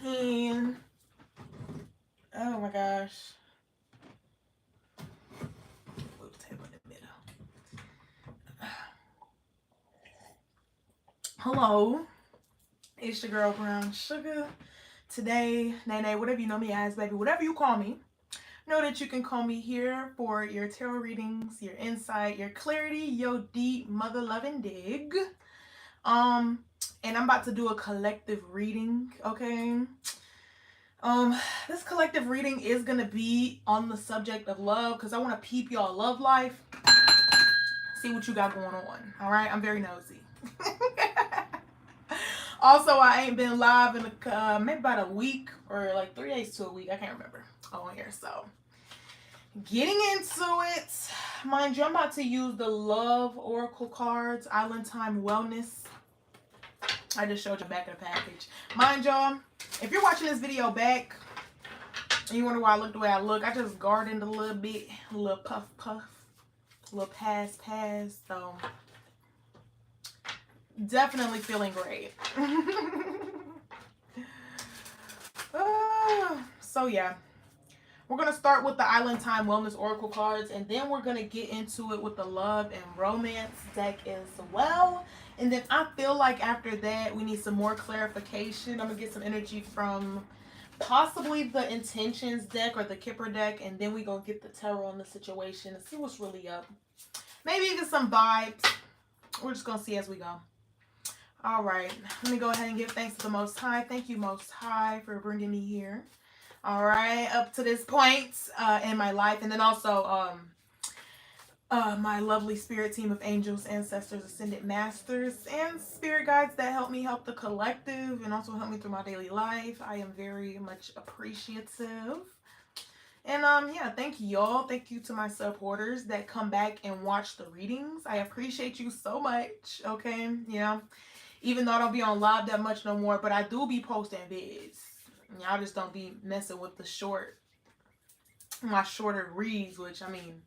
And oh my gosh. Move the table in the middle. Hello. It's your girl Brown Sugar. Today, Nene, whatever you know me as, baby, whatever you call me, know that you can call me here for your tarot readings, your insight, your clarity, your deep mother loving dig. And I'm about to do a collective reading, okay? This collective reading is gonna be on the subject of love because I want to peep y'all love life, see what you got going on. All right, I'm very nosy. Also, I ain't been live in maybe about a week or like 3 days to a week. I can't remember on here. So, getting into it, mind you, I'm about to use the Love Oracle cards, Island Time Wellness. I just showed you back of the package. Mind y'all, if you're watching this video back and you wonder why I look the way I look, I just gardened a little bit, a little puff, a little pass. So, definitely feeling great. So yeah, we're going to start with the Island Time Wellness Oracle cards, and then we're going to get into it with the Love and Romance deck as well. And then I feel like after that, we need some more clarification. I'm going to get some energy from possibly the Intentions deck or the Kipper deck, and then we're going to get the tarot on the situation and see what's really up. Maybe even some vibes. We're just going to see as we go. All right, let me go ahead and give thanks to the Most High. Thank you, Most High, for bringing me here. All right, up to this point in my life. And then also my lovely spirit team of angels, ancestors, ascended masters, and spirit guides that help me help the collective and also help me through my daily life. I am very much appreciative. And yeah, thank y'all. Thank you to my supporters that come back and watch the readings. I appreciate you so much. Okay, yeah. Even though I don't be on live that much no more, but I do be posting vids. Y'all just don't be messing with my shorter reads, which, I mean,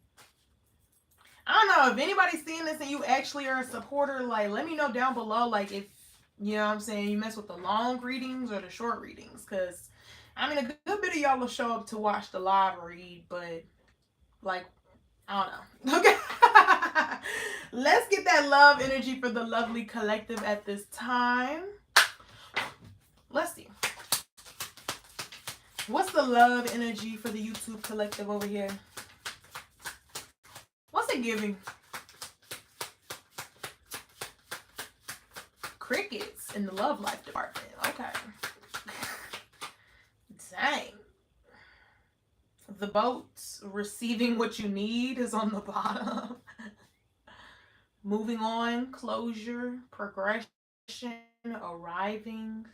I don't know, if anybody's seeing this and you actually are a supporter, like, let me know down below, like, if, you know what I'm saying, you mess with the long readings or the short readings, because, I mean, a good bit of y'all will show up to watch the live read, but, like, I don't know. Okay. Let's get that love energy for the lovely collective at this time. Let's see. What's the love energy for the YouTube collective over here? What's it giving? Crickets in the love life department. Okay. Dang. The boat receiving what you need is on the bottom. Moving on, closure, progression, arriving,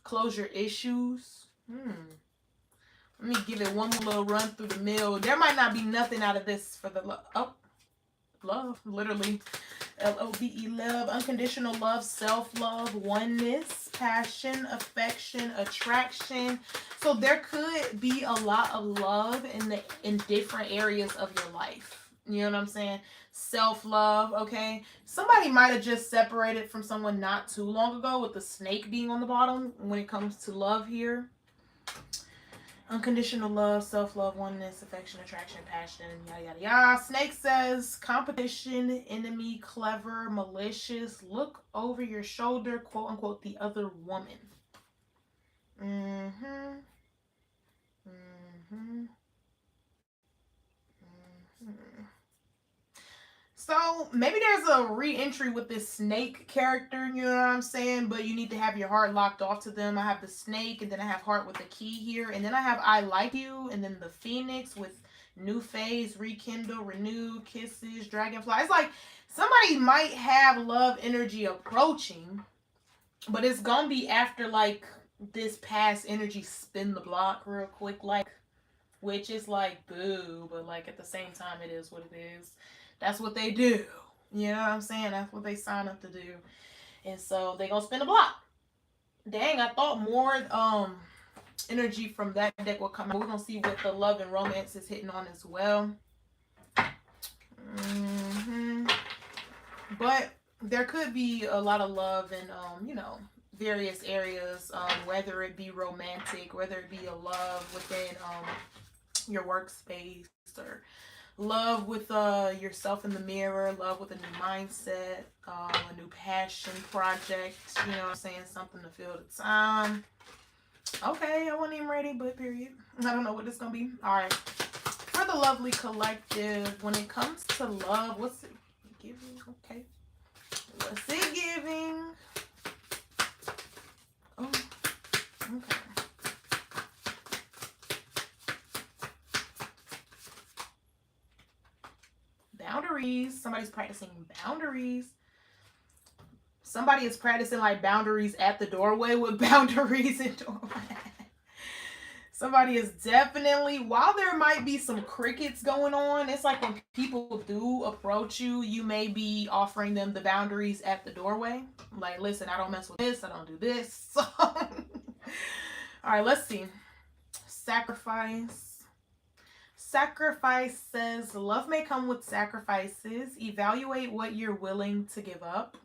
closure issues. Let me give it one more little run through the mill. There might not be nothing out of this for the love, literally. L-O-V-E, love, unconditional love, self-love, oneness, passion, affection, attraction. So there could be a lot of love in different areas of your life. You know what I'm saying? Self-love, okay? Somebody might have just separated from someone not too long ago with the snake being on the bottom when it comes to love here. Unconditional love, self-love, oneness, affection, attraction, passion, yada, yada, yada. Snake says, competition, enemy, clever, malicious, look over your shoulder, quote, unquote, the other woman. So maybe there's a re-entry with this snake character, you know what I'm saying? But you need to have your heart locked off to them. I have the snake, and then I have heart with the key here. And then I have I like you, and then the phoenix with new phase, rekindle, renew, kisses, dragonfly. It's like somebody might have love energy approaching, but it's gonna be after like this past energy spin the block real quick, like, which is like boo, but like at the same time it is what it is. That's what they do. You know what I'm saying? That's what they sign up to do. And so they gonna spin the block. Dang, I thought more energy from that deck will come out. We're gonna see what the love and romance is hitting on as well. But there could be a lot of love and you know, various areas, whether it be romantic, whether it be a love within your workspace, or love with yourself in the mirror, love with a new mindset, a new passion project, you know what I'm saying, something to fill the time. Okay, I wasn't even ready, but period. I don't know what this gonna be. All right, for the lovely collective, when it comes to love, what's it giving? Okay, what's it giving? Oh, okay. Boundaries. Somebody's practicing boundaries. Somebody is practicing like boundaries at the doorway with boundaries in doorway. Somebody is definitely, while there might be some crickets going on, it's like when people do approach you, you may be offering them the boundaries at the doorway. Like, listen, I don't mess with this. I don't do this. All right, let's see. Sacrifice. Sacrifice says, love may come with sacrifices. Evaluate what you're willing to give up.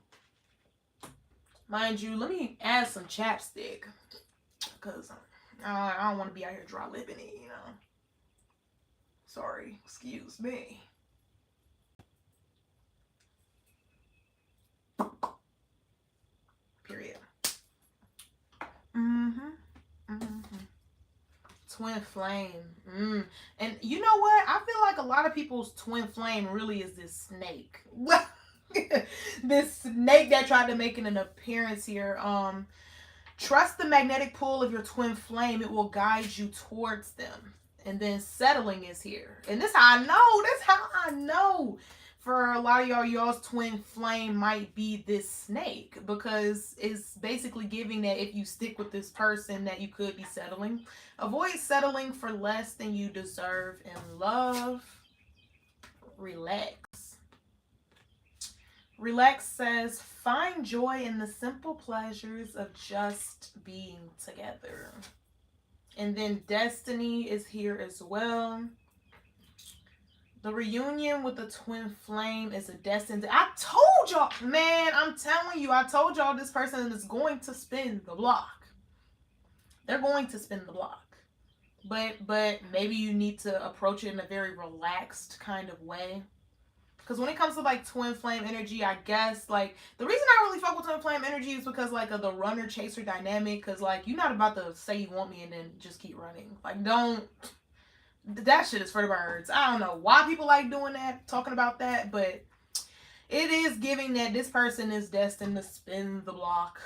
Mind you, let me add some chapstick, because I don't want to be out here dry lipping it, you know. Sorry, excuse me. Period. Twin flame. And you know what? I feel like a lot of people's twin flame really is this snake. This snake that tried to make an appearance here. Trust the magnetic pull of your twin flame. It will guide you towards them. And then settling is here. And this how I know. This how I know. For a lot of y'all's twin flame might be this snake, because it's basically giving that if you stick with this person that you could be settling. Avoid settling for less than you deserve in love. Relax. Relax says, find joy in the simple pleasures of just being together. And then destiny is here as well. The reunion with the twin flame is a destined. I told y'all, man, I'm telling you, I told y'all this person is going to spin the block. They're going to spin the block. But maybe you need to approach it in a very relaxed kind of way. Because when it comes to like twin flame energy, I guess like the reason I really fuck with twin flame energy is because like of the runner chaser dynamic. Because like you're not about to say you want me and then just keep running. Like don't. That shit is for the birds. I don't know why people like doing that, talking about that, but it is giving that this person is destined to spin the block.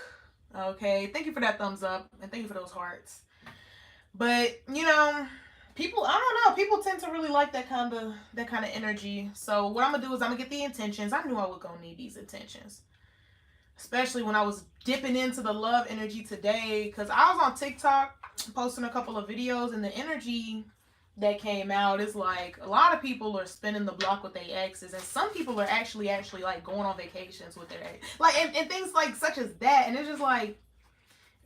Okay, thank you for that thumbs up and thank you for those hearts. But you know, people, I don't know, people tend to really like that kind of energy. So what I'm gonna do is I'm gonna get the intentions. I knew I was gonna need these intentions, especially when I was dipping into the love energy today, because I was on TikTok posting a couple of videos, and the energy that came out is like a lot of people are spinning the block with their exes, and some people are actually like going on vacations with their ex, like and things like such as that. And it's just like,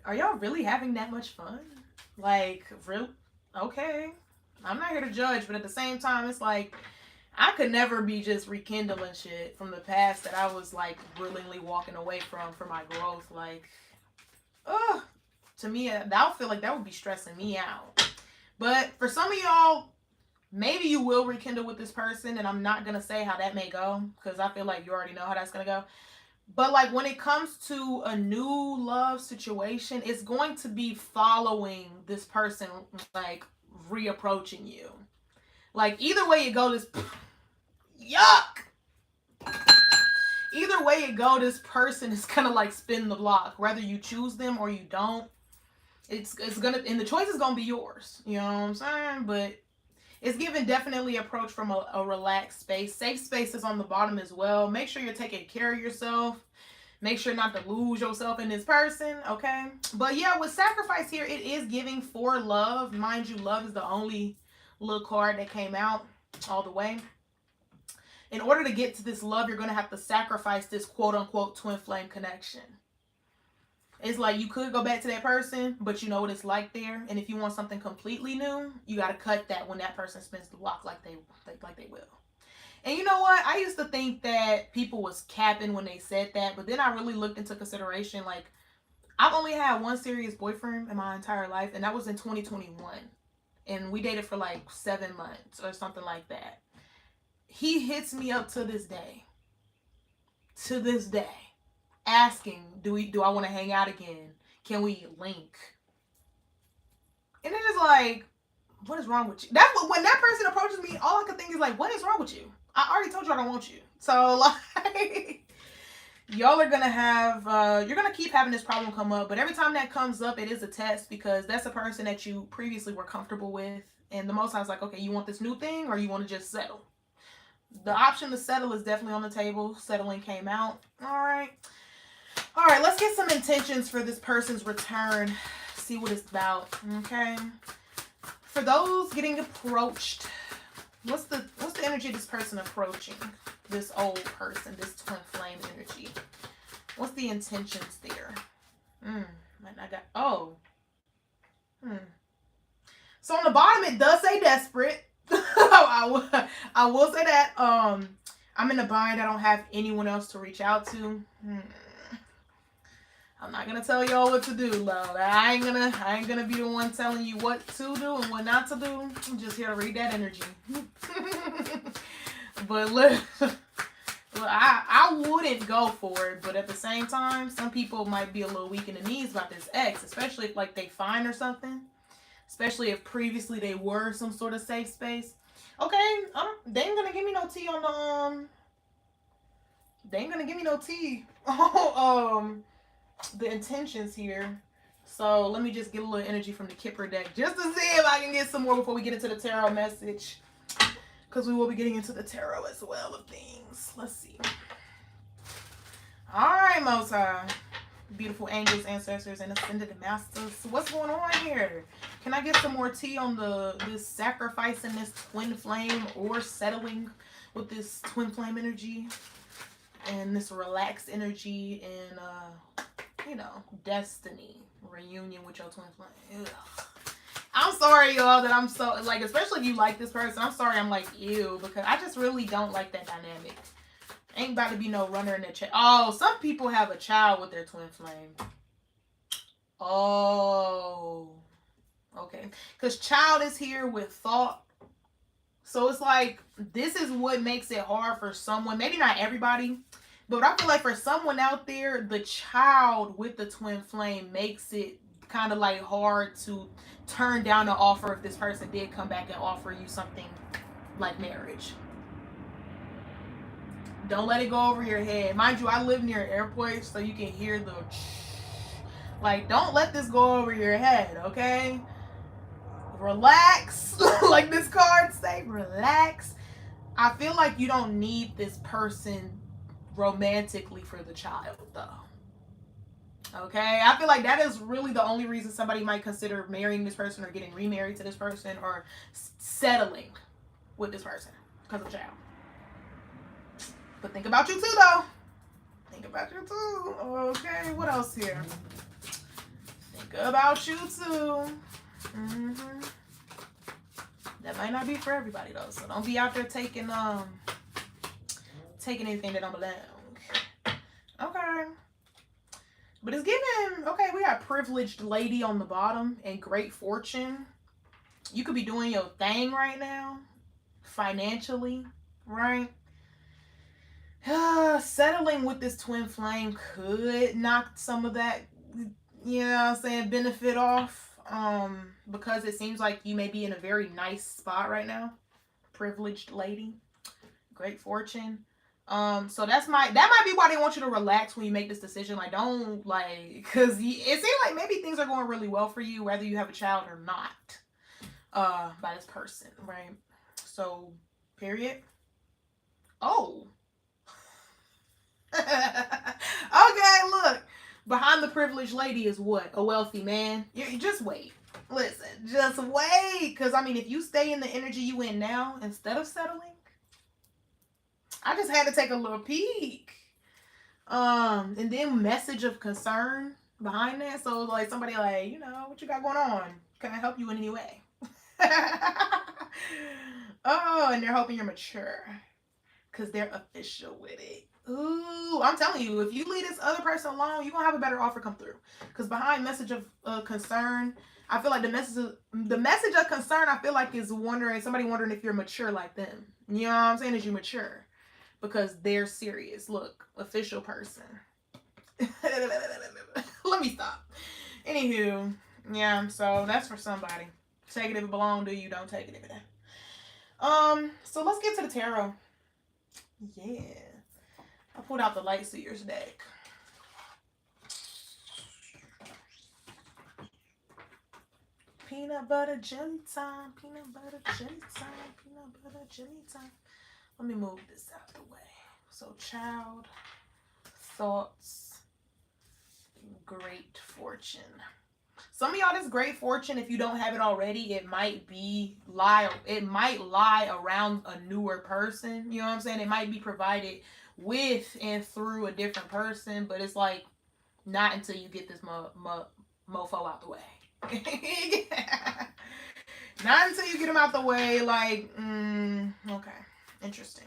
are y'all really having that much fun? Like, real? Okay, I'm not here to judge, but at the same time, it's like I could never be just rekindling shit from the past that I was like willingly walking away from for my growth. Like, to me, I feel like that would be stressing me out. But for some of y'all, maybe you will rekindle with this person, and I'm not going to say how that may go, because I feel like you already know how that's going to go. But like when it comes to a new love situation, it's going to be following this person, like reapproaching you. Like either way you go, this yuck. Either way you go, this person is going to like spin the block, whether you choose them or you don't. It's gonna, and the choice is gonna be yours. You know what I'm saying? But it's given definitely approach from a relaxed space. Safe space is on the bottom as well. Make sure you're taking care of yourself. Make sure not to lose yourself in this person, okay? But yeah, with sacrifice here, it is giving for love. Mind you, love is the only little card that came out all the way. In order to get to this love, you're gonna have to sacrifice this quote-unquote twin flame connection. It's like you could go back to that person, but you know what it's like there. And if you want something completely new, you got to cut that when that person spins the block like they will. And you know what? I used to think that people was capping when they said that, but then I really looked into consideration, like I've only had one serious boyfriend in my entire life, and that was in 2021. And we dated for like 7 months or something like that. He hits me up to this day, asking, do I want to hang out again? Can we link? And it's just like, what is wrong with you? That's what, when that person approaches me, all I can think is like, what is wrong with you? I already told you I don't want you. So like, y'all are gonna have, you're gonna keep having this problem come up. But every time that comes up, it is a test, because that's a person that you previously were comfortable with. And the Most High's like, okay, you want this new thing, or you want to just settle? The option to settle is definitely on the table. Settling came out. All right, let's get some intentions for this person's return. See what it's about. Okay. For those getting approached, what's the energy of this person approaching this old person, this twin flame energy? What's the intentions there? So on the bottom it does say desperate. I will say that. I'm in a bind. I don't have anyone else to reach out to. I'm not gonna tell y'all what to do, love. I ain't gonna be the one telling you what to do and what not to do. I'm just here to read that energy. But look, I wouldn't go for it. But at the same time, some people might be a little weak in the knees about this ex, especially if like they fine or something. Especially if previously they were some sort of safe space. Okay, they ain't gonna give me no tea on the They ain't gonna give me no tea. The intentions here. So let me just get a little energy from the Kipper deck just to see if I can get some more before we get into the tarot message, because we will be getting into the tarot as well of things. Let's see. All right, Most High, beautiful angels, ancestors, and ascended masters, what's going on here? Can I get some more tea on this sacrificing this twin flame or settling with this twin flame energy and this relaxed energy and destiny, reunion with your twin flame? Ugh. I'm sorry, y'all, that I'm so, like, especially if you like this person, I'm sorry I'm like, ew, because I just really don't like that dynamic. Ain't about to be no runner in the chat. Oh, some people have a child with their twin flame. Oh, okay. Because child is here with thought. So it's like, this is what makes it hard for someone. Maybe not everybody, but I feel like for someone out there, the child with the twin flame makes it kind of like hard to turn down the offer if this person did come back and offer you something like marriage. Don't let it go over your head. Mind you, I live near airports, so you can hear the like, don't let this go over your head, okay? Relax. Like this card say, relax. I feel like you don't need this person romantically for the child, though. Okay? I feel like that is really the only reason somebody might consider marrying this person or getting remarried to this person or settling with this person because of child. But think about you too, though. Think about you too. Okay, what else here? Think about you too. That might not be for everybody though, so don't be out there taking anything that don't belong. Okay. But it's giving, okay, we got privileged lady on the bottom and great fortune. You could be doing your thing right now, financially, right? Settling with this twin flame could knock some of that, you know what I'm saying, benefit off. Because it seems like you may be in a very nice spot right now. Privileged lady. Great fortune. So that might be why they want you to relax when you make this decision. Like, don't, like, because it seems like maybe things are going really well for you, whether you have a child or not, by this person, right? So, period. Oh. Okay, look. Behind the privileged lady is what? A wealthy man. You just wait. Listen, just wait. Because, I mean, if you stay in the energy you in now, instead of settling, I just had to take a little peek. And then message of concern behind that. So, like, somebody like, you know, what you got going on? Can I help you in any way? Oh, and they're hoping you're mature. Because they're official with it. Ooh, I'm telling you, if you leave this other person alone, you're gonna have a better offer come through. Because behind message of concern, I feel like the message of concern, I feel like is somebody wondering if you're mature like them. You know what I'm saying? Is you mature? Because they're serious. Look, official person. Let me stop. Anywho, yeah, so that's for somebody. Take it if it belongs to you, don't take it if it don't. So let's get to the tarot. Yeah. I pulled out the Light Seers deck. Peanut butter jelly time, peanut butter jelly time, peanut butter jelly time. Let me move this out the way. So, child, thoughts, great fortune. Some of y'all, this great fortune, if you don't have it already, it might lie around a newer person. You know what I'm saying? It might be provided with and through a different person, but it's like not until you get this mofo out the way. Not until you get him out the way. Like, okay, interesting.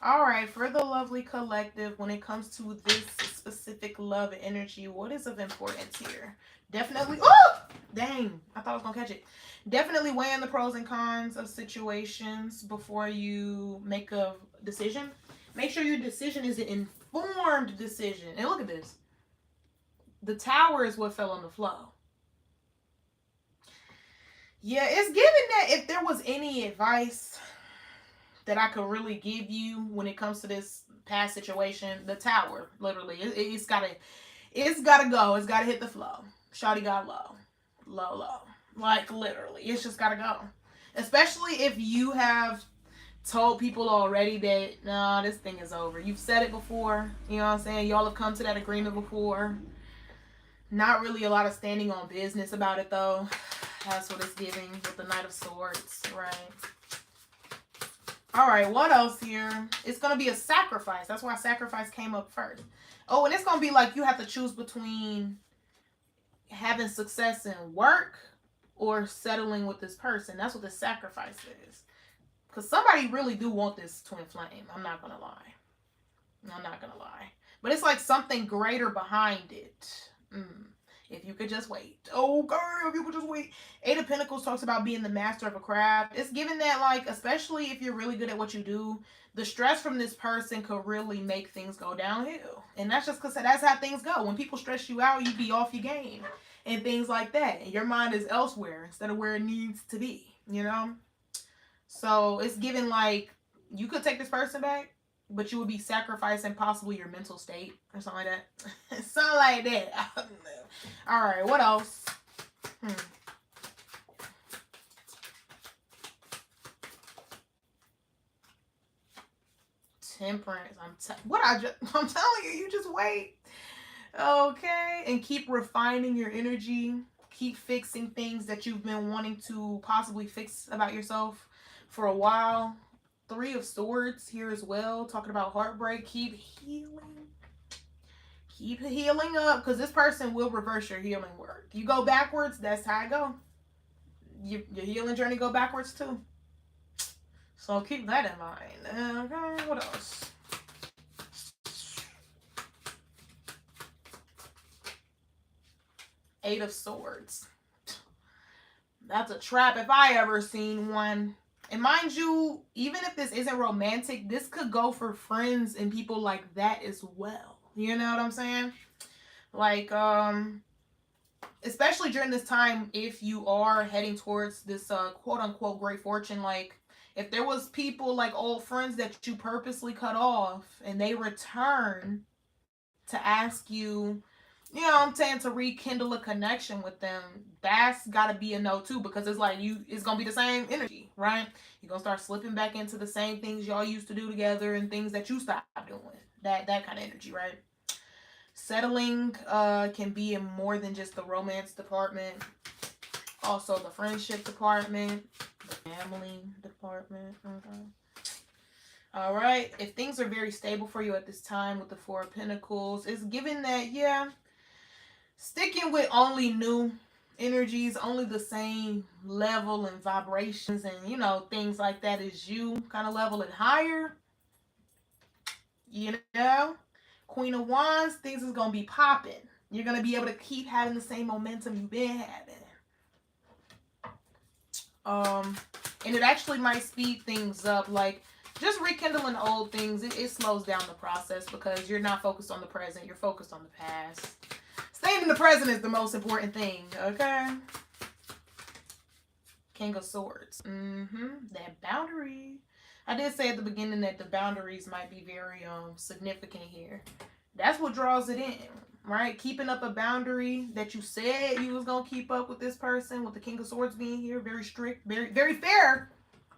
All right, for the lovely collective, when it comes to this specific love and energy, what is of importance here? Definitely, oh, dang, I thought I was gonna catch it. Definitely weighing the pros and cons of situations before you make a decision. Make sure your decision is an informed decision. And look at this. The Tower is what fell on the flow. Yeah, it's given that if there was any advice that I could really give you when it comes to this past situation, the Tower, literally, it's gotta go. It's gotta hit the flow. Shawty got low. Like literally, it's just gotta go. Especially if you have told people already that nah, this thing is over. You've said it before. You know what I'm saying? Y'all have come to that agreement before. Not really a lot of standing on business about it though. That's what it's giving with the Knight of Swords, right? All right, what else here? It's going to be a sacrifice. That's why sacrifice came up first. Oh, and it's going to be like you have to choose between having success in work or settling with this person. That's what the sacrifice is. Because somebody really do want this twin flame. I'm not going to lie. But it's like something greater behind it. If you could just wait. Oh, girl, if you could just wait. Eight of Pentacles talks about being the master of a craft. It's given that, like, especially if you're really good at what you do, the stress from this person could really make things go downhill. And that's just because that's how things go. When people stress you out, you be off your game and things like that. And your mind is elsewhere instead of where it needs to be, you know? So it's given, like, you could take this person back, but you would be sacrificing possibly your mental state or something like that. Something like that. All right, what else? Temperance. I'm telling you, you just wait. Okay, and keep refining your energy. Keep fixing things that you've been wanting to possibly fix about yourself for a while. Three of Swords here as well, talking about heartbreak. Keep healing. Keep healing up, because this person will reverse your healing work. You go backwards, that's how I go. Your healing journey go backwards too. So keep that in mind. Okay, what else? Eight of Swords. That's a trap if I ever seen one. And mind you, even if this isn't romantic, this could go for friends and people like that as well. You know what I'm saying? Like, especially during this time, if you are heading towards this quote-unquote great fortune, like, if there was people like old friends that you purposely cut off and they return to ask you, you know what I'm saying, to rekindle a connection with them, that's got to be a no too, because it's like it's going to be the same energy, right? You're going to start slipping back into the same things y'all used to do together and things that you stopped doing. That kind of energy, right? Settling can be in more than just the romance department. Also the friendship department, the family department. All right. If things are very stable for you at this time with the Four of Pentacles, it's given that, yeah, sticking with only new energies, only the same level and vibrations and, you know, things like that as you, kind of level it higher. You know? Queen of Wands, things is going to be popping. You're going to be able to keep having the same momentum you've been having. And it actually might speed things up. Like, just rekindling old things, it slows down the process because you're not focused on the present. You're focused on the past. Staying in the present is the most important thing, okay? King of Swords. That boundary. I did say at the beginning that the boundaries might be very significant here. That's what draws it in, right? Keeping up a boundary that you said you was gonna keep up with this person, with the King of Swords being here, very strict, very fair,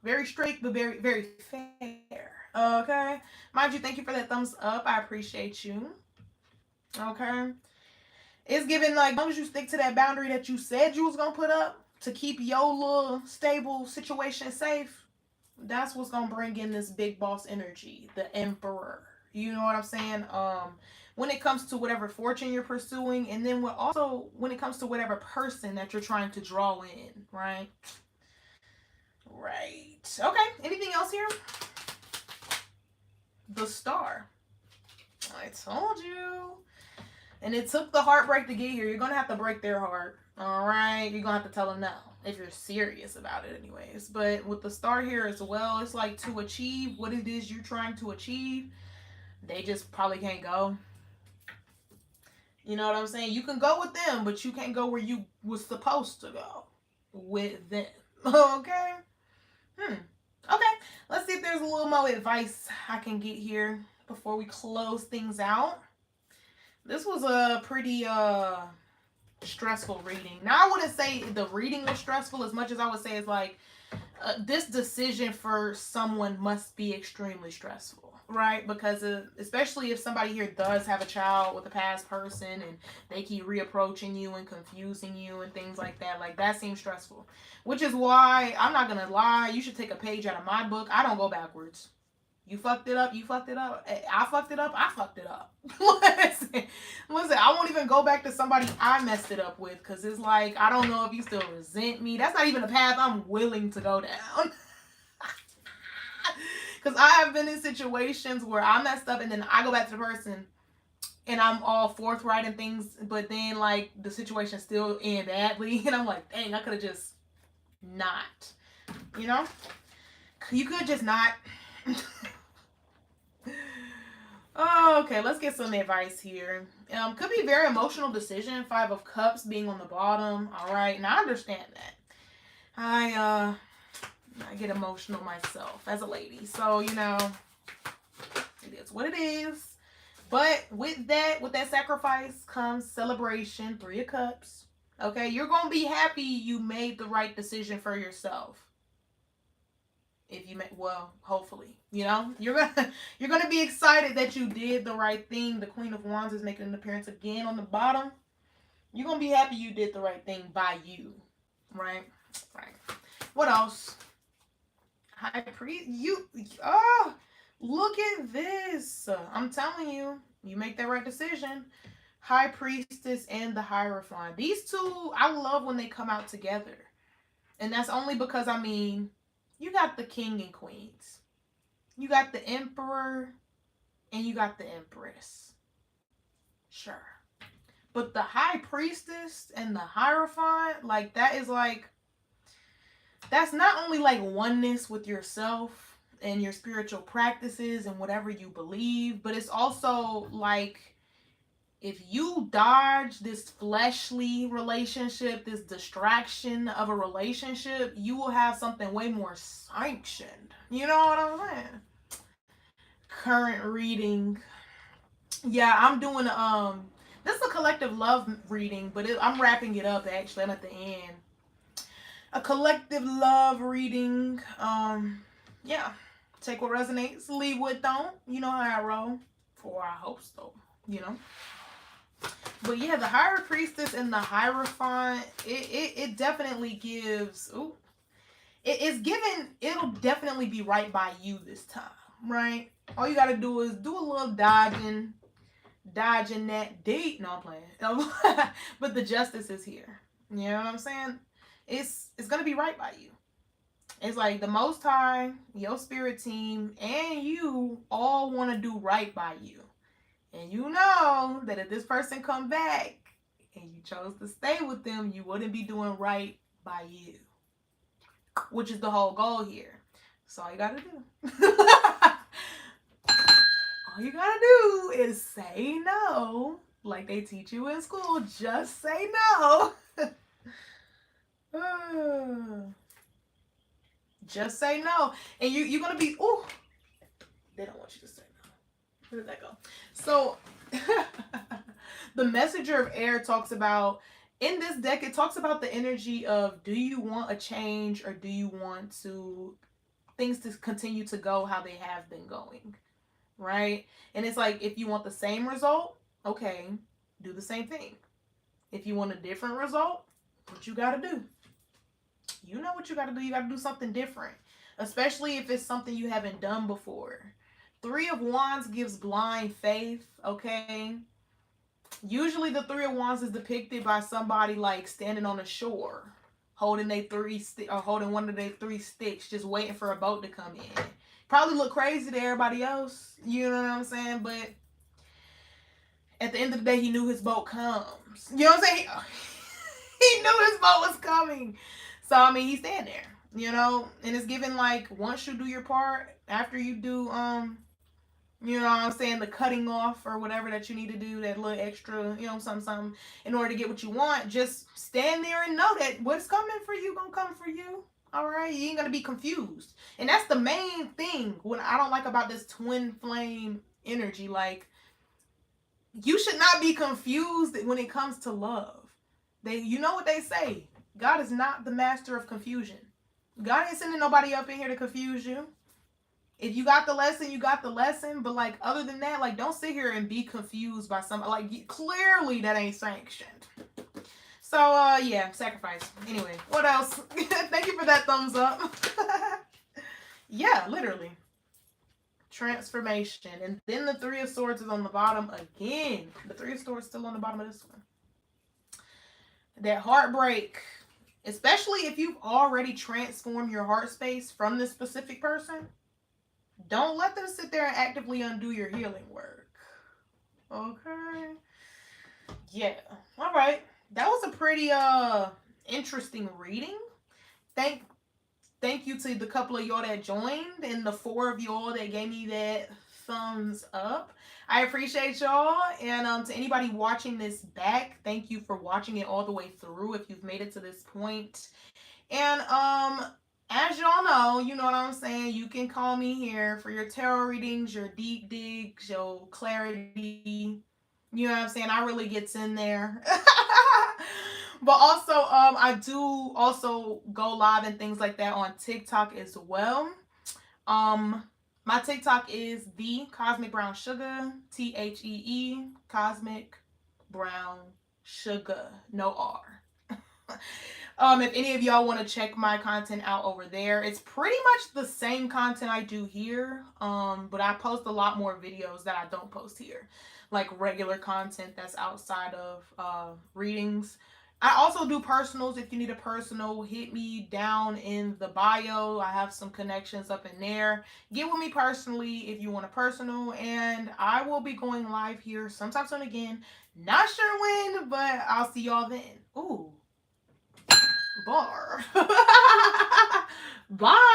very strict, but very fair. Okay, mind you, thank you for that thumbs up. I appreciate you. Okay, it's giving like, as long as you stick to that boundary that you said you was gonna put up to keep your little stable situation safe, that's what's gonna bring in this big boss energy, the Emperor. You know what I'm saying? When it comes to whatever fortune you're pursuing, and then also when it comes to whatever person that you're trying to draw in, right? Right. Okay. Anything else here? The Star. I told you. And it took the heartbreak to get here. You're gonna have to break their heart. All right. You're gonna have to tell them no if you're serious about it, anyways. But with the Star here as well, it's like to achieve what it is you're trying to achieve, they just probably can't go. You know what I'm saying? You can go with them, but you can't go where you was supposed to go with them. Okay? Okay. Let's see if there's a little more advice I can get here before we close things out. This was a pretty stressful reading. Now, I wouldn't say the reading was stressful as much as I would say it's like this decision for someone must be extremely stressful. Right? Because especially if somebody here does have a child with a past person and they keep reapproaching you and confusing you and things like that. Like, that seems stressful. Which is why, I'm not going to lie, you should take a page out of my book. I don't go backwards. You fucked it up, you fucked it up. I fucked it up, I fucked it up. Listen, I won't even go back to somebody I messed it up with because it's like, I don't know if you still resent me. That's not even a path I'm willing to go down. Because I have been in situations where I messed up and then I go back to the person and I'm all forthright and things, but then like the situation still end badly and I'm like, dang, I could have just not, you know? You could just not. Oh, okay, let's get some advice here. Could be a very emotional decision. 5 of Cups being on the bottom. All right, and I understand that. I get emotional myself as a lady. So, you know, it is what it is. But with that sacrifice comes celebration. 3 of Cups. Okay, you're going to be happy you made the right decision for yourself. If you make, well, hopefully, you know, you're gonna be excited that you did the right thing. The Queen of Wands is making an appearance again on the bottom. You're gonna be happy you did the right thing by you, right? Right. What else? High Priest, look at this. I'm telling you, you make that right decision. High Priestess and the Hierophant. These two, I love when they come out together. And that's only because, I mean, you got the King and Queens. You got the Emperor and you got the Empress. Sure. But the High Priestess and the Hierophant, like, that is like, that's not only like oneness with yourself and your spiritual practices and whatever you believe, but it's also like, if you dodge this fleshly relationship, this distraction of a relationship, you will have something way more sanctioned. You know what I'm saying? Current reading. Yeah, I'm doing this is a collective love reading, but I'm wrapping it up actually. I'm at the end. A collective love reading. Yeah. Take what resonates, leave what don't. You know how I roll. Or I hope so. You know. But yeah, the High Priestess and the Hierophant, it definitely gives, it's given, it'll definitely be right by you this time, right? All you got to do is do a little dodging that date. No, I'm playing. But the Justice is here. You know what I'm saying? It's going to be right by you. It's like the Most High, your spirit team, and you all want to do right by you. And you know that if this person come back and you chose to stay with them, you wouldn't be doing right by you. Which is the whole goal here. So all you gotta do. All you gotta do is say no. Like they teach you in school. Just say no. Just say no. And you're gonna be, ooh. They don't want you to say no. Where did that go? So the messenger of air talks about, in this deck, it talks about the energy of, do you want a change or do you want things to continue to go how they have been going, right? And it's like, if you want the same result, okay, do the same thing. If you want a different result, what you gotta do? You know what you gotta do. You gotta do something different, especially if it's something you haven't done before. 3 of Wands gives blind faith, okay? Usually the 3 of Wands is depicted by somebody like standing on the shore, holding holding one of their 3 sticks, just waiting for a boat to come in. Probably look crazy to everybody else, you know what I'm saying? But at the end of the day, he knew his boat comes. You know what I'm saying? He knew his boat was coming. So, I mean, he's standing there, you know? And it's given like, once you do your part, after you do, you know what I'm saying, the cutting off or whatever that you need to do, that little extra, you know, something, in order to get what you want, just stand there and know that what's coming for you gonna come for you. All right? You ain't gonna be confused. And that's the main thing what I don't like about this twin flame energy. Like, you should not be confused when it comes to love. You know what they say, God is not the master of confusion. God ain't sending nobody up in here to confuse you. If you got the lesson, you got the lesson. But like, other than that, like, don't sit here and be confused by something. Like, clearly that ain't sanctioned. So yeah, sacrifice. Anyway, what else? Thank you for that thumbs up. Yeah, literally. Transformation. And then the 3 of Swords is on the bottom again. The 3 of Swords still on the bottom of this one. That heartbreak, especially if you've already transformed your heart space from this specific person, don't let them sit there and actively undo your healing work. Okay. Yeah. All right. That was a pretty interesting reading. Thank you to the couple of y'all that joined and the 4 of y'all that gave me that thumbs up. I appreciate y'all. And to anybody watching this back, thank you for watching it all the way through if you've made it to this point. And as y'all know, you know what I'm saying, you can call me here for your tarot readings, your deep digs, your clarity. You know what I'm saying? I really gets in there. But also, I do also go live and things like that on TikTok as well. My TikTok is the Cosmicbrownsugaa, THEE, Cosmicbrownsugaa, no R. If any of y'all want to check my content out over there, it's pretty much the same content I do here, but I post a lot more videos that I don't post here, like regular content that's outside of readings. I also do personals. If you need a personal, hit me down in the bio. I have some connections up in there. Get with me personally if you want a personal, and I will be going live here sometime soon again. Not sure when, but I'll see y'all then. Ooh. Bar. Bye.